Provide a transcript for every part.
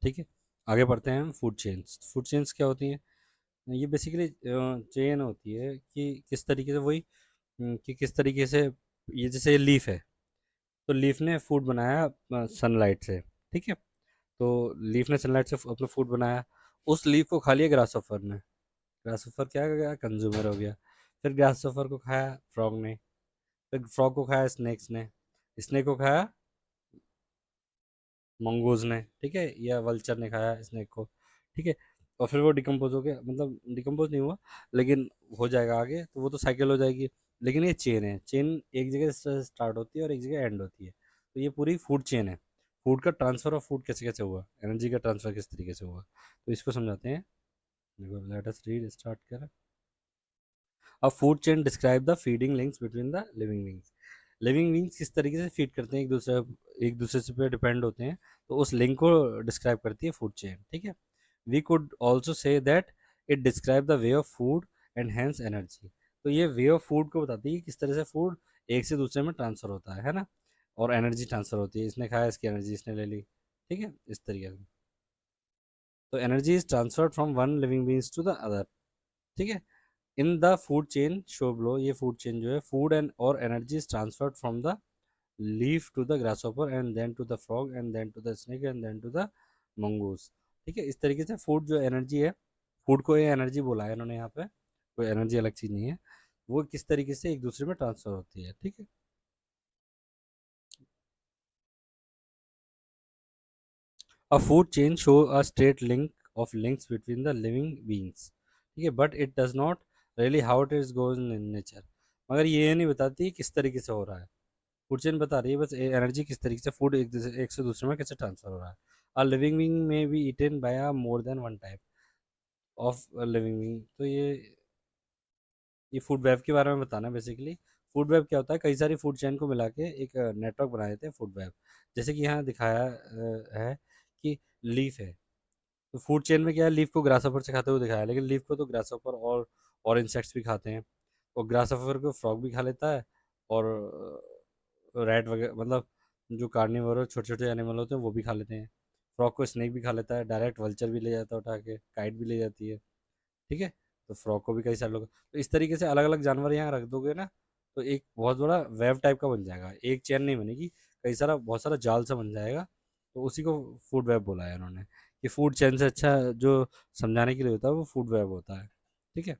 ठीक है, आगे बढ़ते हैं हम फूड चेन्स। फूड चेन्स क्या होती हैं? ये बेसिकली चेन होती है कि किस तरीके से वही कि किस तरीके से ये जैसे लीफ है, तो लीफ ने फूड बनाया सनलाइट से। ठीक है, तो लीफ ने सनलाइट से अपना फूड बनाया, उस लीफ को खा लिया ग्रासहॉपर ने। ग्रासहॉपर क्या हो गया? कंज्यूमर हो गया। फिर ग्रासहॉपर को खाया फ्रॉग ने, फिर फ्रॉग को खाया स्नेक्स ने, स्नेक को खाया मंगूज ने, ठीक है, या वल्चर ने खाया स्नेक को। ठीक है, और फिर वो डिकम्पोज हो गया, मतलब डिकम्पोज नहीं हुआ लेकिन हो जाएगा आगे, तो वो तो साइकिल हो जाएगी। लेकिन ये चेन है, चेन एक जगह से स्टार्ट होती है और एक जगह एंड होती है। तो ये पूरी फूड चेन है। फूड का ट्रांसफर ऑफ फूड कैसे कैसे हुआ, एनर्जी का ट्रांसफर किस तरीके से हुआ, तो इसको समझाते हैं। देखो, लेट अस रीड, स्टार्ट करें। अ food chain describe the feeding links between the living beings. Living beings किस तरीके से फीड करते हैं एक दूसरे से पे डिपेंड होते हैं, तो उस लिंक को डिस्क्राइब करती है फूड चेन। ठीक है, we could also say that it describe the way of food and hence energy. तो ये वे ऑफ फूड को बताती है कि किस तरह से फूड एक से दूसरे में ट्रांसफर होता है ना, और एनर्जी ट्रांसफर होती है, इसने खाया इसकी एनर्जी इसने ले ली। ठीक है, इस तरीके से। तो energy is transferred from one living beings to the other. ठीक है, in the food chain show below, ये फूड चेन जो है, फूड एंड और energy is transferred from the leaf to the grasshopper and then to the frog and then to the snake and then to the mongoose. ठीक है, इस तरीके से food जो एनर्जी है, फूड को ये एनर्जी बोला है इन्होंने यहाँ पे, कोई एनर्जी अलग चीज़ नहीं है, वो किस तरीके से एक दूसरे में ट्रांसफर होती है। ठीक है, अ food chain show a straight link of links between the living beings. ठीक है, but it does not really how it is goes in nature. मगर ये नहीं बताती किस तरीके से हो रहा है। फूड चेन बता रही है बस एनर्जी किस तरीके से फूड एक से दूसरे में कैसे ट्रांसफर हो रहा है। अ लिविंग बीइंग में be eaten by a more than one type of living being. तो ये फूड वेब के बारे में बताना है बेसिकली। फूड वेब क्या होता है? कई सारी फूड चेन को मिला के एक नेटवर्क बना देते हैं फूड वेब। जैसे कि यहाँ दिखाया है कि लीफ है, तो फूड चेन में क्या है, लीफ को ग्रासहॉपर से खाते हुए दिखाया है, लेकिन लीफ को तो ग्रासहॉपर और इंसेक्ट्स भी खाते हैं, और ग्रासहॉपर को फ्रॉग भी खा लेता है, और रैट वगैरह, मतलब जो कार्निवोर और छोटे छोटे एनिमल होते हैं वो भी खा लेते हैं। फ्रॉग को स्नेक भी खा लेता है, डायरेक्ट वल्चर भी ले जाता है उठा के, काइट भी ले जाती है। ठीक है, तो फ्रॉग को भी कई सारे लोग, तो इस तरीके से अलग अलग जानवर यहाँ रख दोगे ना, तो एक बहुत बड़ा वेब टाइप का बन जाएगा, एक चेन नहीं बनेगी, कई सारा बहुत सारा जाल सा बन जाएगा। तो उसी को फूड वेब बोला है उन्होंने, कि फूड चेन से अच्छा जो समझाने के लिए होता है वो फूड वेब होता है। ठीक है,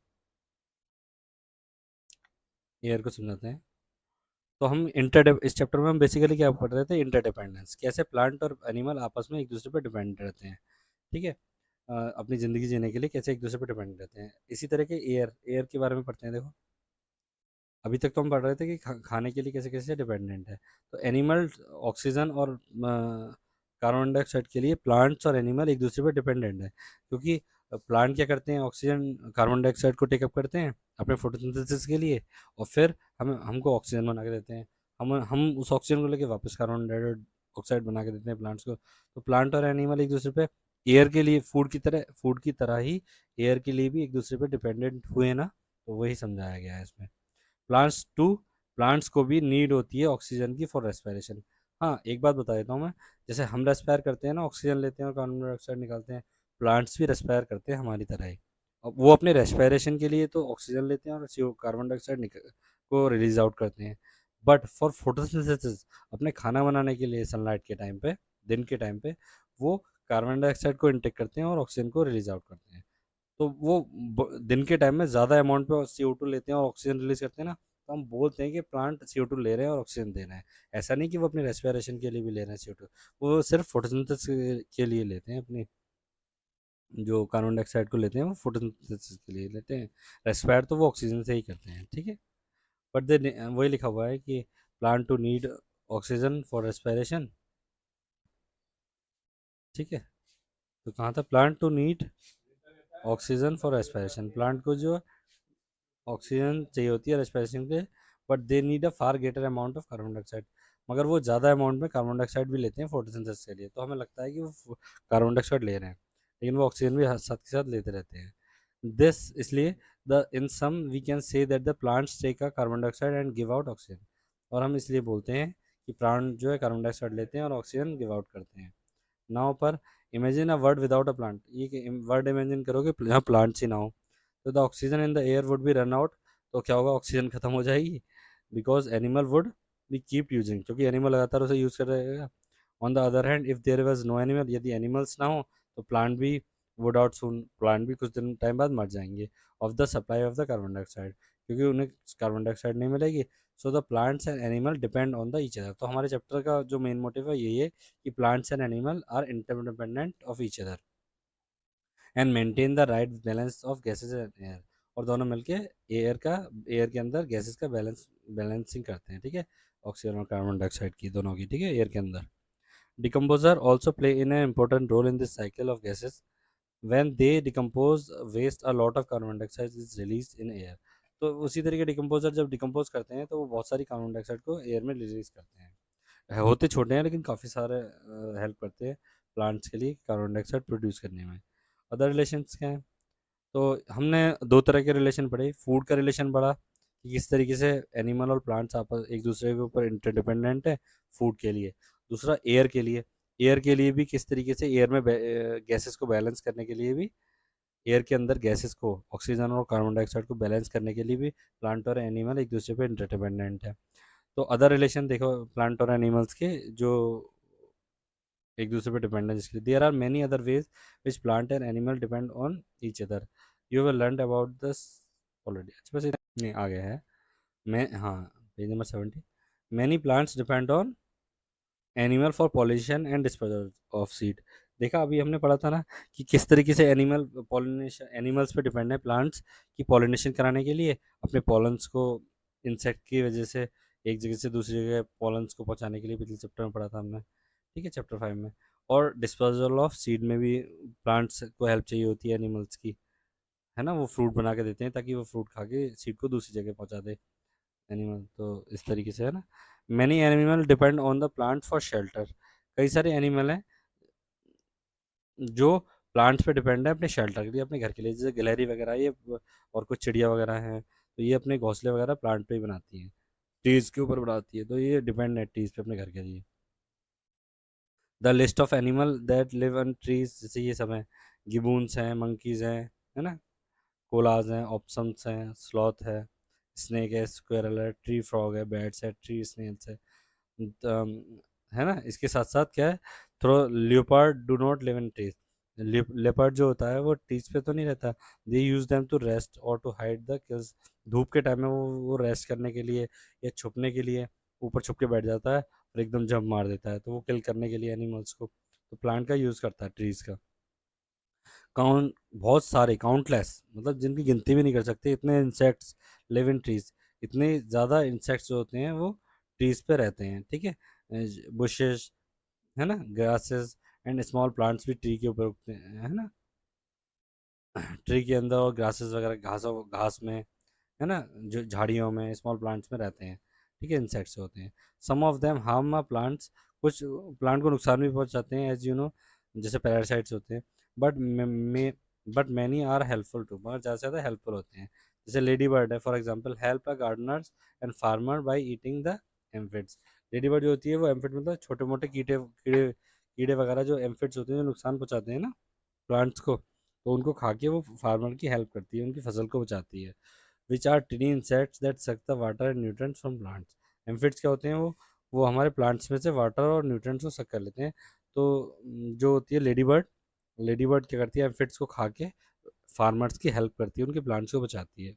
एयर को समझाते हैं। तो हम इंटर इस चैप्टर में हम बेसिकली क्या पढ़ रहे थे, इंटरडिपेंडेंस, कैसे प्लांट और एनिमल आपस में एक दूसरे पर डिपेंड रहते हैं। ठीक है, अपनी ज़िंदगी जीने के लिए कैसे एक दूसरे पर डिपेंड रहते हैं। इसी तरह के एयर एयर के बारे में पढ़ते हैं। देखो, अभी तक तो हम पढ़ रहे थे कि खाने के लिए कैसे कैसे डिपेंडेंट है। तो एनिमल ऑक्सीजन और कार्बन डाइऑक्साइड के लिए प्लांट्स और एनिमल एक दूसरे पर डिपेंडेंट है, क्योंकि प्लांट क्या करते हैं, ऑक्सीजन कार्बन डाइऑक्साइड को टेकअप करते हैं अपने फोटोसिंथेसिस के लिए, और फिर हम हमको ऑक्सीजन बना के देते हैं। हम उस ऑक्सीजन को लेके वापस कार्बन डाइऑक्साइड बना के देते हैं प्लांट्स को। तो प्लांट और एनिमल एक दूसरे पे एयर के लिए, फूड की तरह ही एयर के लिए भी एक दूसरे पे डिपेंडेंट हुए ना, तो वही समझाया गया है इसमें। प्लांट्स टू प्लांट्स को भी नीड होती है ऑक्सीजन की फॉर रेस्पिरेशन। हाँ, एक बात बता देता हूँ मैं, जैसे हम रेस्पायर करते हैं ना, ऑक्सीजन लेते हैं और कार्बन डाइऑक्साइड निकालते हैं, प्लांट्स भी रेस्पायर करते हैं हमारी तरह ही। अब वो अपने रेस्पिरेशन के लिए तो ऑक्सीजन लेते हैं और कार्बन डाइऑक्साइड को रिलीज आउट करते हैं, बट फॉर फोटोसिंथेसिस, अपने खाना बनाने के लिए सनलाइट के टाइम पे, दिन के टाइम पे, वो कार्बन डाइऑक्साइड को इंटेक करते हैं और ऑक्सीजन को रिलीज आउट करते हैं। तो वो दिन के टाइम में ज़्यादा अमाउंट पे CO2 लेते हैं और ऑक्सीजन रिलीज करते हैं ना, तो हम बोलते हैं कि प्लांट CO2 ले रहे हैं और ऑक्सीजन दे रहे हैं। ऐसा नहीं कि वो अपने रेस्पिरेशन के लिए भी ले रहे हैं CO2, वो सिर्फ फोटोसिंथेसिस के लिए लेते हैं, अपनी जो कार्बन डाइऑक्साइड को लेते हैं वो फोटोसिंथेसिस के लिए लेते हैं। रेस्पायर तो वो ऑक्सीजन से ही करते हैं। ठीक है, बट दे वही लिखा हुआ है कि plant to need oxygen for respiration. ठीक है, तो कहाँ था, plant to need oxygen for respiration, plant को जो ऑक्सीजन चाहिए होती है रेस्पिरेशन के, but they need a far greater amount of carbon dioxide, मगर वो ज़्यादा अमाउंट में कार्बन डाइऑक्साइड भी लेते हैं फोटोसिंथेसिस के लिए। तो हमें लगता है कि वो कार्बन डाइऑक्साइड ले रहे हैं, लेकिन वो ऑक्सीजन भी साथ के साथ लेते रहते हैं। दिस इसलिए the in sum we can say that the plants take a carbon dioxide and give out oxygen. और हम इसलिए बोलते हैं कि प्लांट जो है कार्बन डाइऑक्साइड लेते हैं और ऑक्सीजन गिव आउट करते हैं। नाउ पर imagine a word without a plant, ये वर्ड इमेजिन करोगे यहाँ प्लांट्स ही ना हो, तो the oxygen in the air would be run out, तो क्या होगा, ऑक्सीजन खत्म हो जाएगी, because animal would be keep using, क्योंकि एनिमल लगातार उसे यूज़ कर रहेगा। On the other hand if there was no animal, यदि एनिमल्स ना हो तो प्लांट भी वुड आउट सून, प्लांट भी कुछ दिन टाइम बाद मर जाएंगे, of the supply of the carbon dioxide, क्योंकि उन्हें कार्बन डाइऑक्साइड नहीं मिलेगी। So the plants and animal depend on the each other, तो हमारे चैप्टर का जो मेन मोटिव है यही है कि plants and animal are interdependent of each other and maintain the right balance of gases and air, और दोनों मिलके एयर के अंदर गैसेस का बैलेंसिंग करते हैं, ठीक है, ऑक्सीजन और कार्बन डाइऑक्साइड की दोनों की, ठीक है, एयर के अंदर। Decomposer also play in a important role in this cycle of gases, when they decompose waste a lot of carbon dioxide is released in air, तो उसी तरीके डिकम्पोजर जब डिकम्पोज करते हैं तो वो बहुत सारी कार्बन डाइऑक्साइड को एयर में रिलीज करते हैं, होते छोटे हैं लेकिन काफ़ी सारे हेल्प करते हैं प्लांट्स के लिए कार्बन डाइऑक्साइड प्रोड्यूस करने में। अदर रिलेशंस क्या हैं, तो हमने दो तरह के रिलेशन पढ़े, फूड का रिलेशन पढ़ा कि किस तरीके से एनिमल और प्लांट्स आपस एक दूसरे के ऊपर इंटरडिपेंडेंट है फूड के लिए। दूसरा एयर के लिए भी किस तरीके से एयर में गैसेस को बैलेंस करने के लिए भी, एयर के अंदर गैसेस को, ऑक्सीजन और कार्बन डाइऑक्साइड को बैलेंस करने के लिए भी प्लांट और एनिमल एक दूसरे पे इंटरडिपेंडेंट है। तो अदर रिलेशन देखो प्लांट और एनिमल्स के जो एक दूसरे पे डिपेंडेंस के लिए, there are many other ways which plant and animal depend on each other, you will learn about this already. अच्छा बस नहीं आ गया है, मैं हाँ, page number 70, many plants depend on animal for pollination and disposal of seed. देखा अभी हमने पढ़ा था ना कि किस तरीके से एनिमल्स पे डिपेंड है प्लांट्स की पॉलिनेशन कराने के लिए, अपने पॉलन्स को इंसेक्ट की वजह से एक जगह से दूसरी जगह पॉलन्स को पहुंचाने के लिए, पिछले चैप्टर में पढ़ा था हमने, ठीक है, चैप्टर 5 में। और डिस्पोजल ऑफ सीड में भी प्लांट्स को हेल्प चाहिए होती है एनिमल्स की, है ना, वो फ्रूट बना के देते हैं ताकि वो फ्रूट खा के सीड को दूसरी जगह पहुंचा दे एनिमल, तो इस तरीके से है ना। Many animal depend on the plant for shelter, कई सारे एनिमल हैं जो प्लांट्स पे डिपेंड है अपने शेल्टर के लिए, अपने घर के लिए, जैसे गिलहरी वगैरह ये और कुछ चिड़िया वगैरह हैं, तो ये अपने घोंसले वगैरह प्लांट पे ही बनाती हैं, ट्रीज के ऊपर बनाती है, तो ये डिपेंड है ट्रीज पे अपने घर के लिए। The list of animal that live on trees, जैसे ये सब हैं, गिबून्स हैं, मंकीज हैं, है ना, कोलाज हैं, ऑप्सम्स हैं, स्लॉथ है, स्नेक है, स्क्वेरल है, ट्री फ्रॉग है, बैट्स है, ट्री स्नेल्स है, है ना। इसके साथ साथ क्या है, though leopard do not live in trees, leopard जो होता है वो ट्रीज पे तो नहीं रहता, they use them to rest और टू हाइड द किल्स, धूप के टाइम में वो रेस्ट करने के लिए या छुपने के लिए ऊपर छुप के बैठ जाता है और एकदम जंप मार देता है, तो वो किल करने के लिए एनिमल्स को, तो प्लांट का यूज़ करता है ट्रीज का। काउंट, बहुत सारे, काउंटलेस, मतलब जिनकी गिनती भी नहीं कर सकते, इतने इंसेक्ट्स लिव इन ट्रीज, इतने ज़्यादा इंसेक्ट्स जो होते हैं वो ट्रीज पे रहते हैं, ठीक है, बुशेस, है ना, ग्रासेस एंड स्मॉल प्लांट्स भी ट्री के ऊपर उगते हैं, है ना, ट्री के अंदर और ग्रासेस वगैरह घास में, है ना, जो झाड़ियों में स्मॉल प्लांट्स में रहते हैं, ठीक है, इंसेक्ट्स होते हैं। Some of them harm a plants, कुछ प्लांट को नुकसान भी पहुंचाते हैं, एज यू नो, जैसे पैरासाइट्स होते हैं, but may but many are helpful to, मगर ज़्यादा से ज़्यादा हेल्पफुल होते हैं, जैसे लेडी बर्ड है for example, help a gardeners and farmer by eating the aphids. Lady bird जो होती है वो एम्फिड मतलब छोटे मोटे कीड़े कीड़े वगैरह जो एम्फिड्स होते हैं जो नुकसान पहुंचाते हैं ना प्लांट्स को, तो उनको खा के वो फार्मर की हेल्प करती है, उनकी फसल को बचाती है। Which are tiny insects that suck the water and nutrients from plants. Aphids क्या होते हैं, वो हमारे प्लांट्स में से वाटर और न्यूट्रिएंट्स को सक कर लेते हैं, तो जो होती है लेडी बर्ड क्या करती है, एम्फिड्स को खा के फार्मर्स की हेल्प करती है, उनके प्लांट्स को बचाती है।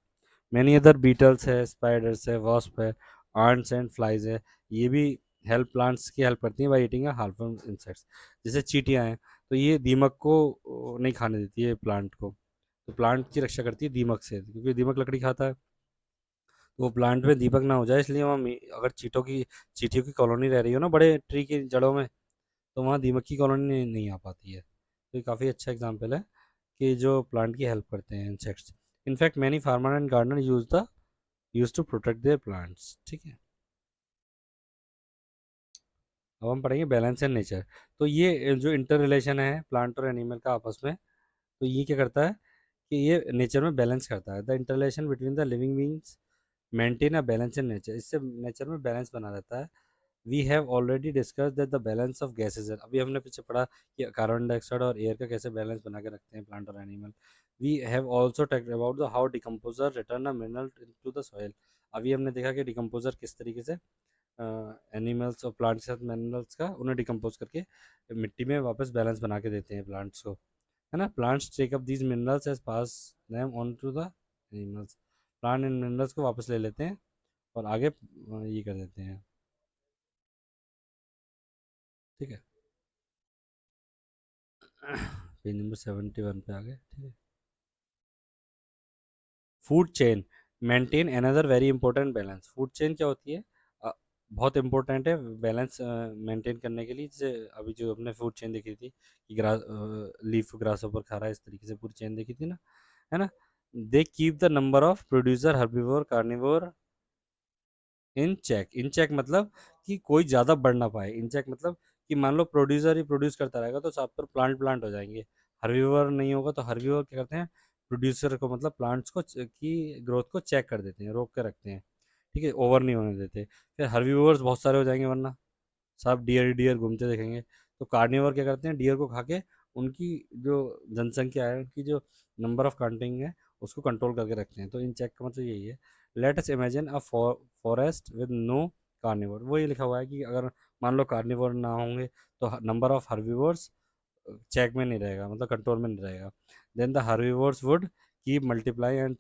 मैनी अदर बीटल्स है, स्पाइडर्स है, वॉस्प है, आंट्स एंड फ्लाइज है, ये भी हेल्प प्लांट्स की हेल्प करती हैं बाई ईटिंग हार्मफुल इंसेक्ट्स। जैसे चींटियाँ हैं, तो ये दीमक को नहीं खाने देती है प्लांट को, तो प्लांट की रक्षा करती है दीमक से, क्योंकि दीमक लकड़ी खाता है, तो वो प्लांट में दीमक ना हो जाए इसलिए वहाँ अगर चींटियों की कॉलोनी रह रही हो ना बड़े ट्री की जड़ों में, तो वहाँ दीमक की कॉलोनी नहीं आ पाती है, तो ये काफ़ी अच्छा एग्जाम्पल है कि जो प्लांट की हेल्प करते हैं insects. In fact many farmer and gardener use to protect their plants, ठीक है। अब हम पढ़ेंगे बैलेंस एंड नेचर। तो ये जो इंटर रिलेशन है प्लांट और एनिमल का आपस में, तो ये क्या करता है कि ये नेचर में बैलेंस करता है, the interrelation between the living beings maintain a balance in nature, इससे नेचर में बैलेंस बना रहता है, we have already discuss that the balance of gases, अभी हमने पीछे पढ़ा कि कार्बन डाइऑक्साइड और एयर का कैसे बैलेंस बना के रखते हैं प्लांट और animal. We have also talked about the how decomposer return a mineral to the soil, अभी हमने देखा कि डिकम्पोजर किस तरीके से एनिमल्स और प्लांट के साथ मिनरल्स का उन्हें डिकम्पोज करके मिट्टी में वापस बैलेंस बना के देते हैं प्लांट्स को, है ना। Plants take up these minerals as pass them on to the animals, plant इन मिनरल्स को वापस ले लेते हैं और आगे ये कर देते हैं, ठीक है। पेज नंबर 71 पे आ गए, ठीक है। Food chain maintain another very important balance, food chain क्या होती है, बहुत इंपॉर्टेंट है बैलेंस मेंटेन करने के लिए। जैसे अभी जो अपने फूड चेन देखी थी कि ग्रास लीफ ग्रास ऊपर खा रहा है, इस तरीके से पूरी चेन देखी थी ना, है ना। They keep the number of producer herbivore carnivore in check मतलब कि कोई ज़्यादा बढ़ ना पाए, इन चेक मतलब कि मान लो प्रोड्यूसर ही प्रोड्यूस करता रहेगा तो सब पर प्लांट हो जाएंगे, हर्बीवर नहीं होगा तो हर्बीवर क्या करते हैं, प्रोड्यूसर को मतलब प्लांट्स को की ग्रोथ को चेक कर देते हैं, रोक के रखते हैं, ठीक है, ओवर नहीं होने देते। फिर हर्बीवर्स बहुत सारे हो जाएंगे वरना सब डियर डियर घूमते देखेंगे, तो कार्निवर क्या करते हैं, डियर को खा के उनकी जो जनसंख्या है, उनकी जो नंबर ऑफ काउंटिंग है उसको कंट्रोल करके रखते हैं। तो इन चेक का मतलब यही है। Let us imagine a forest with no carnivore, वो ये लिखा हुआ है कि अगर मान लो कार्निवर ना होंगे तो नंबर ऑफ हर्बीवर्स चेक में नहीं रहेगा, मतलब कंट्रोल में नहीं रहेगा। Then the herbivores would keep multiply and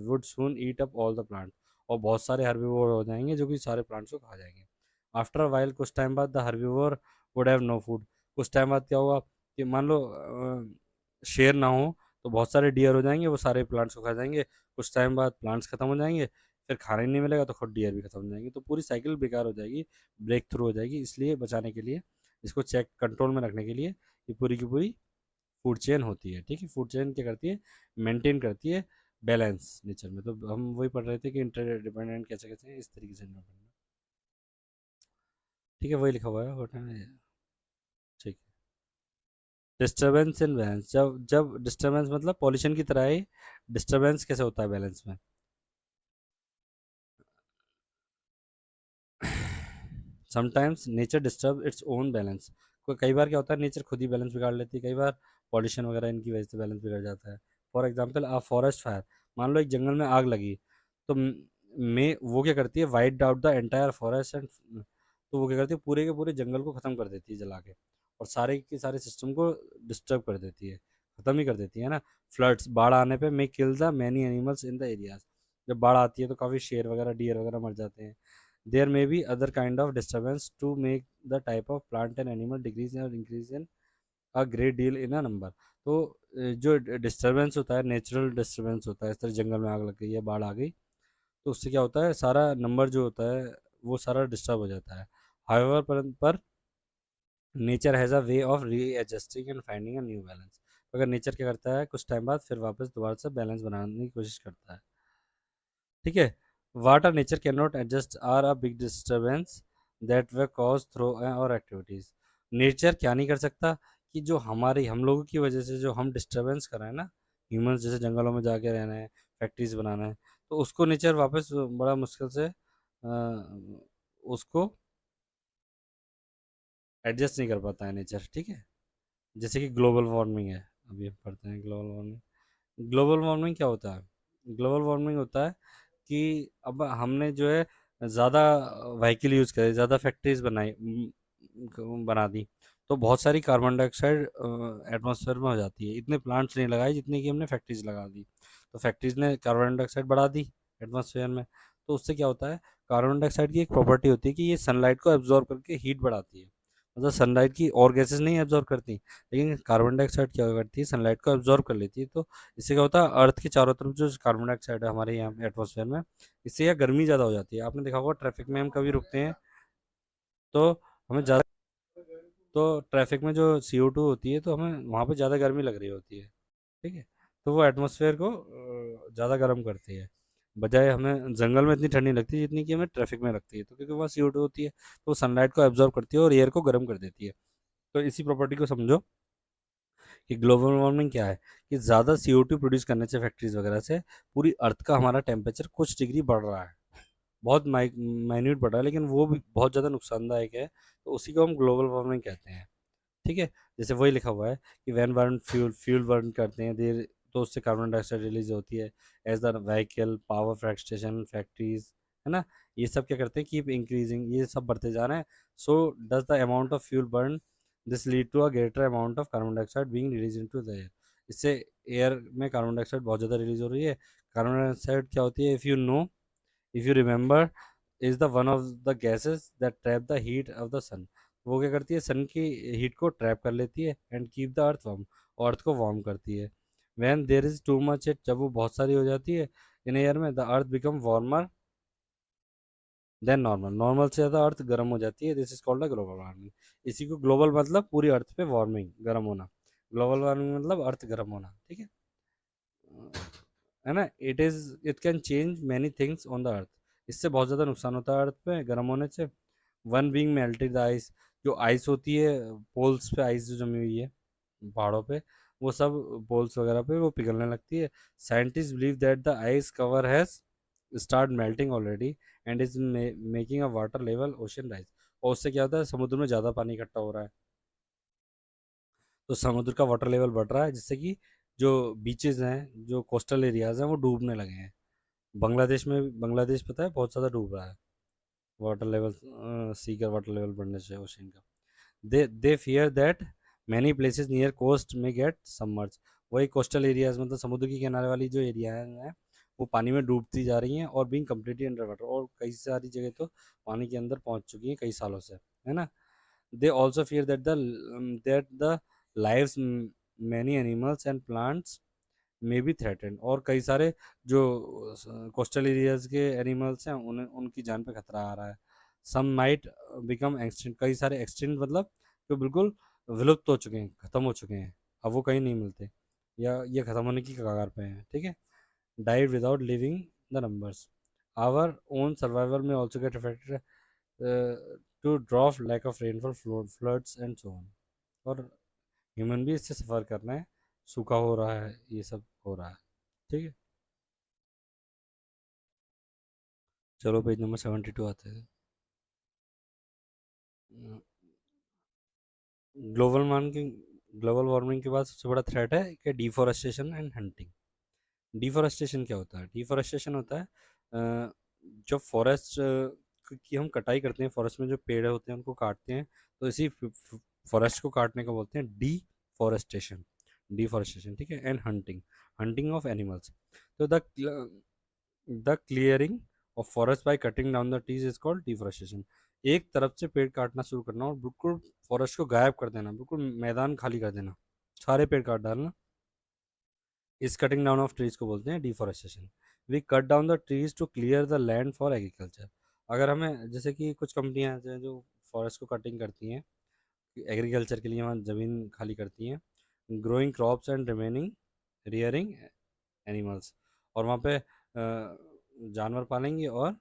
would soon eat up all the plant, और बहुत सारे हर्बीवर हो जाएंगे जो कि सारे प्लांट्स को खा जाएंगे। आफ्टर वाइल कुछ टाइम बाद the herbivore would have no food, कुछ टाइम बाद क्या होगा कि मान लो शेर ना हो तो बहुत सारे डियर हो जाएंगे, वो सारे प्लांट्स को खा जाएंगे, कुछ टाइम बाद प्लांट्स खत्म हो जाएंगे, फिर खाने नहीं मिलेगा तो खुद डियर भी खत्म हो जाएंगे, तो पूरी साइकिल बेकार हो जाएगी, ब्रेक थ्रू हो जाएगी। इसलिए बचाने के लिए, इसको चेक कंट्रोल में रखने के लिए ये पूरी की पूरी फूड चेन होती है, ठीक है। फूड चेन क्या करती है, मेंटेन करती है बैलेंस नेचर में। तो हम वही पढ़ रहे थे कि इंटरडिपेंडेंट कैसे कैसे हैं, इस तरीके से independent। ठीक है, वही लिखा हुआ है होता है, ठीक है। डिस्टर्बेंस इन बैलेंस, जब जब डिस्टर्बेंस मतलब पॉल्यूशन की तरह ही डिस्टर्बेंस कैसे होता है बैलेंस में। Sometimes nature disturb its own balance, कोई कई बार क्या होता है नेचर खुद ही बैलेंस बिगाड़ लेती है, कई बार पॉल्यूशन वगैरह इनकी वजह से बैलेंस बिगड़ जाता है। For example a forest fire, मान लो एक जंगल में आग लगी, तो में वो क्या करती है, white out the entire forest and, तो वो क्या करती है पूरे के पूरे जंगल को ख़त्म कर देती है जला के, और सारे के सारे सिस्टम को डिस्टर्ब कर देती है, ख़त्म ही कर देती है ना। फ्लड्स, बाढ़ आने पे may kill the many animals in the areas, जब बाढ़ आती है तो काफ़ी शेर वगैरह डियर वगैरह मर जाते हैं। There may be other kind of disturbance to make the type of plant and animal decrease or increase in a great deal in a number। तो जो डिस्टर्बेंस होता है, नेचुरल डिस्टर्बेंस होता है, इस तरह जंगल में आग लग गई या बाढ़ आ गई, तो उससे क्या होता है, सारा नंबर जो होता है वो सारा डिस्टर्ब हो जाता है। हाउएवर पर nature has a way of री adjusting and finding a new balance, अगर नेचर क्या करता है कुछ टाइम बाद फिर वापस दोबारा से बैलेंस बनाने की कोशिश करता है, ठीक है। Water nature can not adjust are a big disturbance that were cause through our activities, nature क्या नहीं कर सकता कि जो हमारे हम लोगों की वजह से जो हम डिस्टर्बेंस कर रहे हैं ना, ह्यूमंस जैसे जंगलों में जाके रहना है, फैक्ट्रीज बनाना है, तो उसको नेचर वापस बड़ा मुश्किल से उसको एडजस्ट नहीं कर पाता है नेचर, ठीक है। जैसे कि ग्लोबल वार्मिंग है, अभी हम पढ़ते हैं ग्लोबल वार्मिंग। ग्लोबल वार्मिंग क्या होता है, ग्लोबल वार्मिंग होता है कि अब हमने जो है ज़्यादा व्हीकल यूज़ करे, ज़्यादा फैक्ट्रीज बना दी, तो बहुत सारी कार्बन डाइऑक्साइड एटमॉस्फेयर में हो जाती है, इतने प्लांट्स नहीं लगाए जितने कि हमने फैक्ट्रीज लगा दी, तो फैक्ट्रीज ने कार्बन डाइऑक्साइड बढ़ा दी एटमॉस्फेयर में। तो उससे क्या होता है, कार्बन डाइऑक्साइड की एक प्रॉपर्टी होती है कि ये सनलाइट को एब्जॉर्ब करके हीट बढ़ाती है, मतलब सनलाइट की और गैसेस नहीं एब्जॉर्ब करती, लेकिन कार्बन डाइऑक्साइड क्या करती है, सनलाइट को एब्जॉर्ब कर लेती है। तो इससे क्या होता है, अर्थ के चारों तरफ जो कार्बन डाइऑक्साइड है हमारे यहाँ एटमॉस्फेयर में, इससे यह गर्मी ज़्यादा हो जाती है। आपने देखा होगा ट्रैफिक में हम कभी रुकते हैं तो हमें ज़्यादा, तो ट्रैफिक में जो CO2 होती है तो हमें वहाँ पे ज़्यादा गर्मी लग रही होती है, ठीक है। तो वो एटमॉस्फेयर को ज़्यादा गर्म करती है, बजाय हमें जंगल में इतनी ठंडी लगती है जितनी कि हमें ट्रैफिक में लगती है, तो क्योंकि वहाँ CO2 होती है तो वो सनलाइट को एब्जॉर्ब करती है और एयर को गर्म कर देती है। तो इसी प्रॉपर्टी को समझो कि ग्लोबल वार्मिंग क्या है, कि ज़्यादा CO2 प्रोड्यूस करने से फैक्ट्रीज वगैरह से पूरी अर्थ का हमारा टेम्परेचर कुछ डिग्री बढ़ रहा है, बहुत माइन्यूट बढ़ रहा है, लेकिन वो भी बहुत ज़्यादा नुकसानदायक है, तो उसी को हम ग्लोबल वार्मिंग कहते हैं। ठीक है? जैसे वही लिखा हुआ है कि व्हेन बर्न फ्यूल बर्न करते हैं देर, तो उससे कार्बन डाइऑक्साइड रिलीज होती है। As the vehicle power frustration factories, है ना, ये सब क्या करते हैं, कीप इंक्रीजिंग, ये सब बढ़ते जा रहे हैं। So does the amount of fuel burn, this lead to a greater amount of carbon dioxide being release into the air. इससे एयर में कार्बन डाइऑक्साइड बहुत ज़्यादा रिलीज हो रही है। कार्बन डाइऑक्साइड क्या होती है, if you remember, is the one of the gases that trap the heat of the sun. वो क्या करती है, सन की हीट को ट्रैप कर लेती है and keep the earth warm, और अर्थ को वार्म करती है। When there is too much it, जब वो बहुत सारी हो जाती है इन एयर में, the earth become warmer than normal, normal से ज़्यादा अर्थ गर्म हो जाती है। This is called the global warming. इसी को ग्लोबल मतलब पूरी अर्थ पे वार्मिंग, गर्म होना। ग्लोबल वार्मिंग मतलब अर्थ गर्म होना, ठीक है ना। It can change many things on the earth. इससे बहुत ज़्यादा नुकसान होता है अर्थ पे गर्म होने से। One being melted the ice, जो आइस होती है, पोल्स पे आइस जो जमी हुई है पहाड़ों पे, वो सब पोल्स वगैरह पे वो पिघलने लगती है। Scientist believe that the ice cover has start melting already and is making a water level ocean rise. और उससे क्या होता है, समुद्र में ज़्यादा पानी इकट्ठा हो रहा है, तो समुद्र का वाटर लेवल बढ़ रहा है, जिससे कि जो बीचेस हैं, जो कोस्टल एरियाज हैं, वो डूबने लगे हैं। बांग्लादेश पता है बहुत ज़्यादा डूब रहा है, वाटर लेवल, सी का वाटर लेवल बढ़ने से, ओशन का। They fear that many places near coast में गेट सबमर्ज। वही कोस्टल एरियाज मतलब समुद्र के किनारे वाली जो एरिया हैं, वो पानी में डूबती जा रही हैं और बीइंग कम्प्लीटली अंडर वाटर, और कई सारी जगह तो पानी के अंदर पहुंच चुकी हैं कई सालों से, है ना। They also fear that the lives many animals and plants may be threatened, और कई सारे जो कोस्टल एरियाज के एनिमल्स हैं उन्हें, उनकी जान पे खतरा आ रहा है। सम माइट बिकम एक्सटिंक्ट, कई सारे एक्सटिंक्ट मतलब जो बिल्कुल विलुप्त हो चुके हैं, ख़त्म हो चुके हैं, अब वो कहीं नहीं मिलते, या ये ख़त्म होने की कगार पे हैं, ठीक है। Died without living the numbers. Our own survival में also get affected to drop lack of rainfall, floods and so on. और ह्यूमन भी इससे सफ़र कर रहे हैं, सूखा हो रहा है, ये सब हो रहा है, ठीक है। चलो पेज नंबर 72 आते हैं। ग्लोबल वार्मिंग, ग्लोबल वार्मिंग के बाद सबसे बड़ा थ्रेट है कि डिफॉरेस्टेशन एंड हंटिंग। डिफॉरेस्टेशन क्या होता है, डिफॉरेस्टेशन होता है जब फॉरेस्ट की हम कटाई करते हैं, फॉरेस्ट में जो पेड़ होते हैं उनको काटते हैं, तो इसी फॉरेस्ट को काटने को बोलते हैं डिफॉरेस्टेशन। डिफॉरेस्टेशन, ठीक है। And hunting, hunting of animals. तो the clearing of forest by cutting down the trees is called deforestation. एक तरफ से पेड़ काटना शुरू करना और बिल्कुल फॉरेस्ट को गायब कर देना, बिल्कुल मैदान खाली कर देना, सारे पेड़ काट डालना, इस कटिंग डाउन ऑफ ट्रीज को बोलते हैं deforestation. We cut down the trees to clear the land for agriculture. अगर हमें, जैसे कि कुछ कंपनियां हैं जो फॉरेस्ट को कटिंग करती हैं एग्रीकल्चर के लिए, वहाँ ज़मीन खाली करती हैं, growing crops and remaining rearing animals, और वहाँ पे जानवर पालेंगे और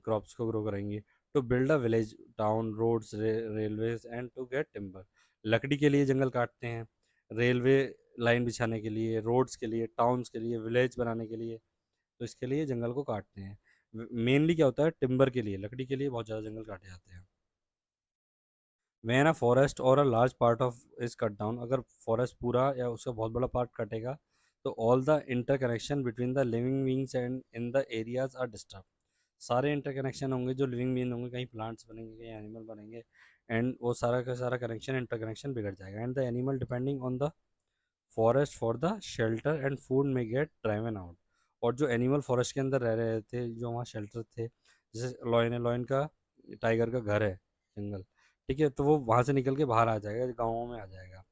क्रॉप्स को ग्रो करेंगे। To build a village, town, roads, railways and to get timber. लकड़ी के लिए जंगल काटते हैं, रेलवे लाइन बिछाने के लिए, रोड्स के लिए, टाउन्स के लिए, विलेज बनाने के लिए, तो इसके लिए जंगल को काटते हैं। मेनली क्या होता है, टिम्बर के लिए, लकड़ी के लिए बहुत ज़्यादा जंगल काटे जाते हैं। When a forest or a large part of is cut down, अगर फॉरेस्ट पूरा या उसका बहुत बड़ा पार्ट कटेगा, तो all the interconnection between the living beings and in the areas are disturb. सारे इंटरकनेक्शन होंगे, जो लिविंग बींग होंगे, कहीं प्लांट्स बनेंगे, कहीं एनिमल बनेंगे, एंड वो सारा का सारा कनेक्शन, इंटरकनेक्शन बिगड़ जाएगा। And the animal depending on the forest for the shelter and food में गेट ड्राइवन आउट। और जो एनिमल फॉरेस्ट के अंदर रह रहे थे, जो वहाँ शेल्टर थे, जैसे लॉयन है, लॉयन का, टाइगर का घर है जंगल, ठीक है, तो वो वहाँ से निकल के बाहर आ जाएगा, गाँवों में आ जाएगा।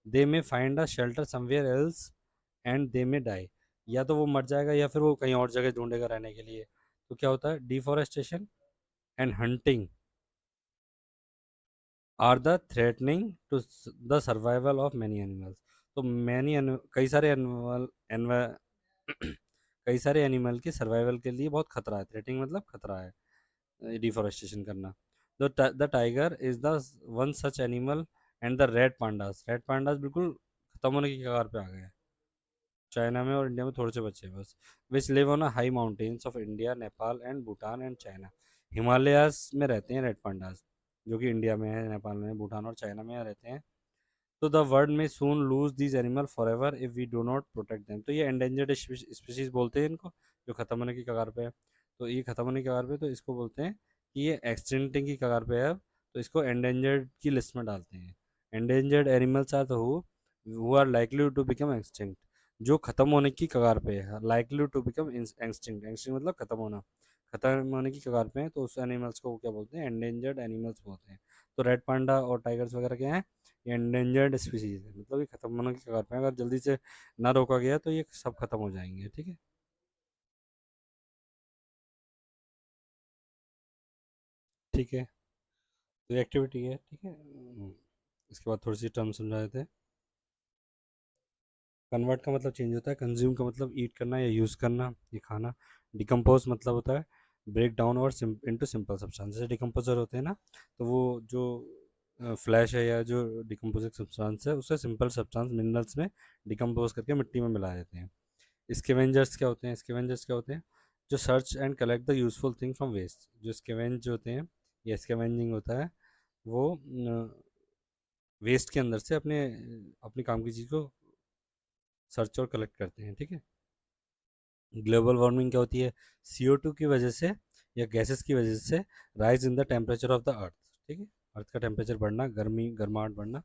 They may find a shelter somewhere else and they may die. या तो वो मर जाएगा या फिर वो कहीं और जगह ढूंढेगा रहने के लिए। तो क्या होता है, deforestation and hunting are the threatening to the survival of many animals. तो कई सारे एनिमल कई सारे एनिमल के सर्वाइवल के लिए बहुत खतरा है, थ्रेटनिंग मतलब खतरा है डिफॉरेस्टेशन करना। The tiger is the one such animal and the red pandas, red pandas बिल्कुल खत्म होने की कगार पे आ गए हैं। चाइना में और इंडिया में थोड़े से बचे हैं बस। Which live on high mountains of India, Nepal and Bhutan and China. Himalayas में रहते हैं रेड पांडास, जो कि इंडिया में है, नेपाल में है, भूटान और चाइना में रहते हैं। तो द वर्ल्ड में soon lose these animal forever if we do not protect them. तो ये एंडेंजर्ड स्पीशीज बोलते हैं इनको, जो खत्म होने की कगार पे है। तो ये खत्म होने की कगार पे, तो इसको बोलते हैं कि ये एक्सटिंक्टिंग की कगार पे है अब, तो इसको एंडेंजर्ड की लिस्ट में डालते हैं। Endangered animals are the who are likely to become extinct, जो खत्म होने की कगार पे है, likely to become extinct. Extinct मतलब खत्म होना, खत्म होने की कगार पे है, तो उस एनिमल्स को क्या बोलते हैं, एंडेंजर्ड एनिमल्स बोलते हैं। तो रेड पांडा और टाइगर्स वगैरह क्या है, ये एंडेंजर्ड स्पीसीज है, मतलब ये खत्म होने की कगार पे है। अगर जल्दी से ना रोका गया तो ये सब खत्म हो जाएंगे, ठीक है। ठीक है, तो ये एक्टिविटी है, ठीक है। इसके बाद थोड़ी सी टर्म समझा देते हैं। कन्वर्ट का मतलब चेंज होता है, कंज्यूम का मतलब ईट करना या यूज़ करना, ये खाना। डिकम्पोज मतलब होता है ब्रेक डाउन और इनटू सिंपल सब्सटेंस। जैसे डिकम्पोजर होते हैं ना, तो वो जो फ्लैश है या जो डिकम्पोजिंग सब्सटेंस है, उसे सिंपल सब्सटेंस मिनरल्स में डिकम्पोज करके मिट्टी में मिला देते हैं। स्केवेंजर्स क्या होते हैं, स्केवेंजर्स क्या होते हैं, जो search and collect the useful thing from waste. जो स्केवेंज होते हैं, ये स्केवेंजिंग होता है, वो वेस्ट के अंदर से अपने अपने काम की चीज़ को सर्च और कलेक्ट करते हैं, ठीक है। ग्लोबल वार्मिंग क्या होती है, CO2 की वजह से या गैसेस की वजह से rise in the temperature of the earth, ठीक है। अर्थ का टेम्परेचर बढ़ना, गर्मी गर्माहट बढ़ना।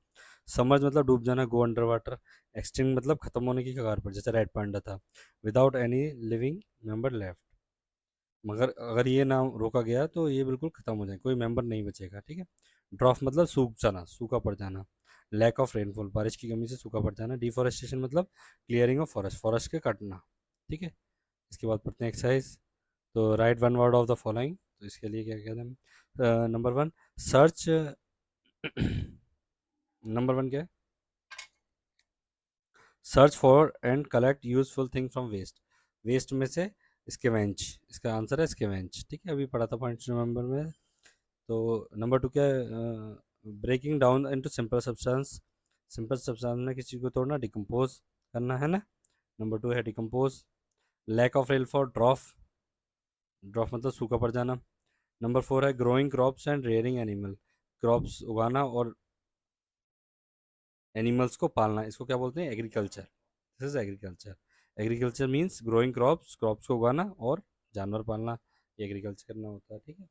समर्ज मतलब डूब जाना, गो अंडर वाटर। एक्सटिंक्ट मतलब खत्म होने की कगार पर, जैसे रेड पांडा था। Without any living member left, मगर अगर ये ना रोका गया तो ये बिल्कुल खत्म हो जाए, कोई मेंबर नहीं बचेगा, ठीक है। ड्रॉफ मतलब सूख जाना, सूखा पड़ जाना। लैक ऑफ रेनफॉल, बारिश की कमी से सूखा पड़ जाना। डिफॉरेस्टेशन मतलब क्लियरिंग ऑफ फॉरेस्ट, फॉरेस्ट के कटना, ठीक है। इसके बाद पढ़ते हैं एक्सरसाइज। तो write one word of the following, तो इसके लिए क्या कहते हैं, number one search. Number one क्या है, search for and collect useful thing from waste. Waste में से स्केवेंज, इसका आंसर है स्केवेंज, ठीक है, अभी पढ़ा था पॉइंट नंबर में। तो नंबर टू क्या है, breaking down into simple substance. Simple substance में किसी चीज़ को तोड़ना, डिकम्पोज करना है ना। नंबर टू है decompose. Lack of rain for drought, drought मतलब सूखा पड़ जाना। नंबर फोर है growing crops and rearing animal, crops उगाना और एनिमल्स को पालना, इसको क्या बोलते हैं, agriculture. This is agriculture. Agriculture means growing crops, crops को उगाना और जानवर पालना, ये एग्रीकल्चर करना होता है, ठीक है।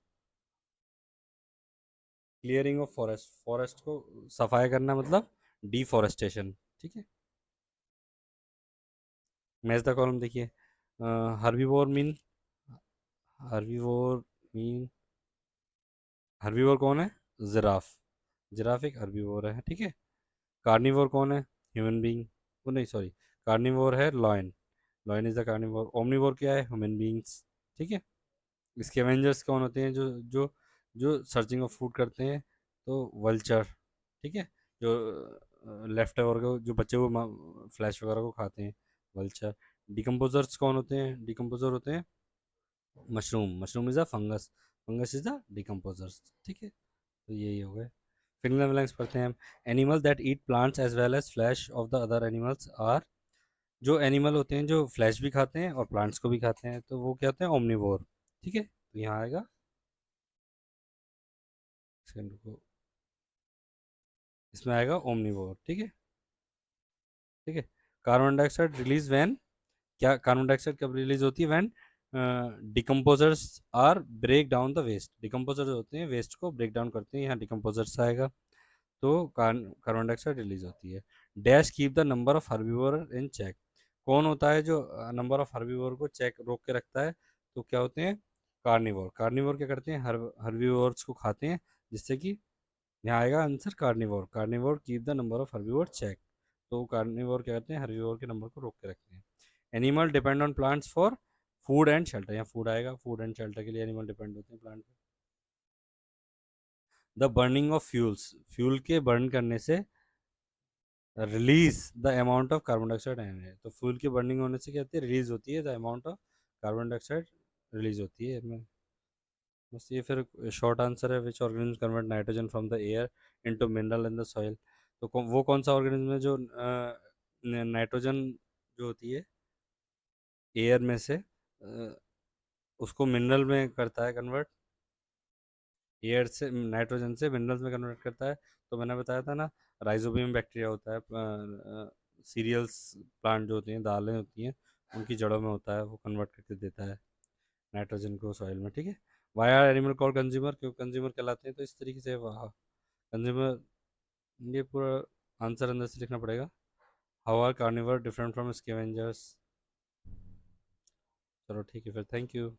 क्लियरिंग ऑफ फॉरेस्ट, फॉरेस्ट को सफाई करना मतलब डिफॉरेस्टेशन, ठीक है। मैच द कॉलम देखिए। Herbivore mean, herbivore mean, herbivore कौन है, जिराफ। जिराफ एक हर्बीवोर है, ठीक है। कार्निवोर कौन है, ह्यूमन बीइंग। वो नहीं, सॉरी, कार्निवोर है lion, lion is the carnivore. Omnivore क्या है, ह्यूमन बीइंग्स, ठीक है। स्कैवेंजर्स कौन होते हैं, जो जो जो सर्चिंग ऑफ फूड करते हैं, तो वल्चर, ठीक है। जो लेफ्ट ओवर को, जो बचे हुए फ्लैश वगैरह को खाते हैं, वल्चर। डिकम्पोजर्स कौन होते हैं, डिकम्पोजर होते हैं mushroom, mushroom is a fungus, fungus is a decomposers, ठीक है। तो यही हो गए। फिंगर ब्लैंक्स पढ़ते हैं हम। Animal that eat plants as well as flesh of the other animals are, जो एनिमल होते हैं जो फ्लैश भी खाते हैं और प्लांट्स को भी खाते हैं, तो वो क्या होते हैं, ओमनीवोर, ठीक है। तो यहाँ आएगा, सेकंड को, इसमें आएगा ओमनीवोर, ठीक है, ठीक है। कार्बन डाइऑक्साइड रिलीज वैन, क्या कार्बन डाइऑक्साइड कब रिलीज होती है, when decomposers are break down the waste. Decomposer होते हैं वेस्ट को ब्रेक डाउन करते हैं, यहाँ डिकम्पोजर्स आएगा, तो कार्बन डाइऑक्साइड रिलीज होती है। Dash keep the number of herbivore in check, कौन होता है जो नंबर ऑफ हर्बीवर को चेक रोक के रखता है, तो क्या होते हैं, कार्निवोर। कार्निवोर क्या करते हैं, हर्बीवर्स को खाते हैं, जिससे कि यहाँ आएगा answer carnivore. Carnivore keep the number of herbivore check, तो कार्निवोर क्या करते हैं, हर्बीवर के नंबर को रोक के रखते हैं। Animal depend on plants for food and shelter, यहाँ फूड आएगा, फूड एंड शेल्टर के लिए एनिमल डिपेंड होते हैं प्लांट पे। The burning of fuels, fuel के बर्न करने से release the amount of carbon dioxide है, तो फ्यूल की बर्निंग होने से क्या होती है, रिलीज होती है the amount of carbon dioxide, release होती है इसमें। बस ये फिर शॉर्ट आंसर है, which organism convert nitrogen from the air into mineral in the soil. तो वो कौन सा ऑर्गेनिज्म है जो नाइट्रोजन जो होती है एयर में से उसको मिनरल में करता है कन्वर्ट, एयर से नाइट्रोजन से मिनरल्स में कन्वर्ट करता है। तो मैंने बताया था ना, राइजोबियम बैक्टीरिया होता है, सीरियल्स प्लांट जो होती हैं, दालें होती हैं, उनकी जड़ों में होता है, वो कन्वर्ट करके देता है नाइट्रोजन को सॉइल में, ठीक है। Why are animal call consumer, क्यों कंज्यूमर कहलाते हैं, तो इस तरीके से वाह कंज्यूमर, ये पूरा आंसर अंदर से लिखना पड़ेगा। How are carnivore different from scavengers. चलो ठीक है फिर, थैंक यू।